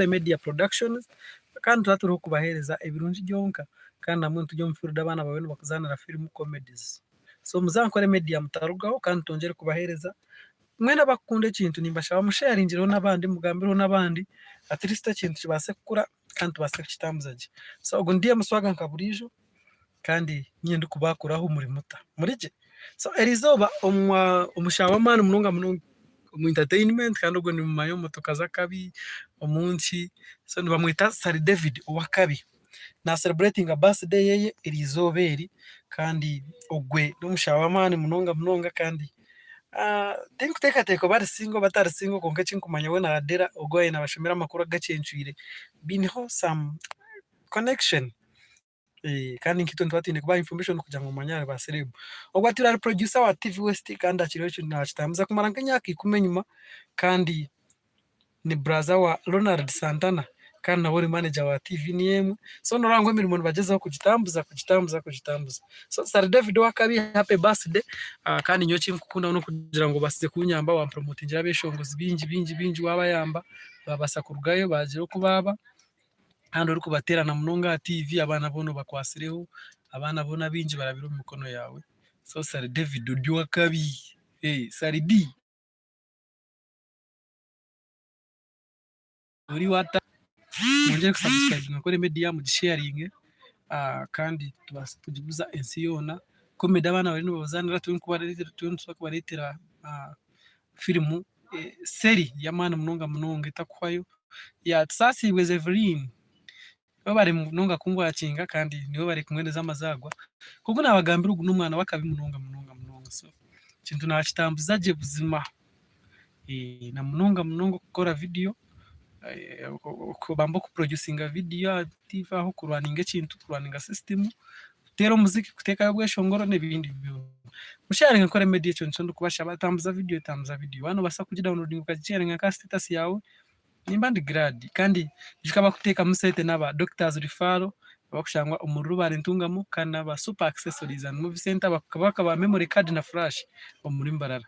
media productions kandi turaturiho kubahereza ebirungi byonka kandi namwe tujye mufurida abana bawe bakuzanira film comedies. So muzankore media mutarugaho kandi tongere kubahereza mwena bakunda ikintu nimbashaba musharingireho n'abandi mugambireho n'abandi at least ikintu kibase kukura kandi tubase kukitambuzaje. So ubwo ndiye muswaga nkaburijo kandi nyende kubakuraho muri muta murije. So erizoba umushaba man munonga mu entertainment kandi ubwo ni mu mayo motoka zakabi omunsi. So bamwita Ssali David wa kabi na celebrating a birthday yeye erizoberi kandi ogwe n'umushaba man munonga kandi think teko bari singo batari singo konke kinkumanya we na Adera ogoye nabashimira amakuru agacencwire biniho some connection kandi nkito ntwatine kuba information kugira ngo manyare ba celeb ogwa tira producer wa TV West kandi akiriho cyo nachitamza kumara nk'imyaka 10 nyuma kandi ni brother wa Ronald Santana kandi nabori manager wa TV niyemwe. So norango imirimo bagezaho kugitambuza. So Ssali David wa kabi happy birthday kandi nyoki mukunda no kugira ngo basize kunyamba wa promotingira beshongozi bingi waba yamba babasa kurugayo bagire ko baba hando uri kubaterana munonga TV abana bono bakwasireho abana bona bingi barabiro mu mikono yawe. So Ssali David wa kabi Ssali D uri wata mongere kusubscribe Nkore media mu sharing kandi tugibuza ensi yona komeda abana bari no bazanira kubaretera film seri ya mana munonga itakwayo ya Tsasi with Evelyn bari munonga kungwa yakinga kandi niwe bari kumwendeza amazagwa kuko nabagambira ugu n'umwana wakabi munonga. So kintu nakitambuza je buzima na munonga gukora video ko bambo ku producinga video ativa aho kurwaninga ikintu kurwaninga system tero muziki kuteka bweshongoro n'ibindi byo musharinga Nkore media cyo nshondo kubasha batambuza video bano basa kuji downloading ukagirenga ka status yawe nimba ndi grade kandi jikaba kuteka musete n'aba doctors referral bakushangwa umururu bari ntungamo kandi aba super accessories and movie center bakaba memory card na flash muri mbarara.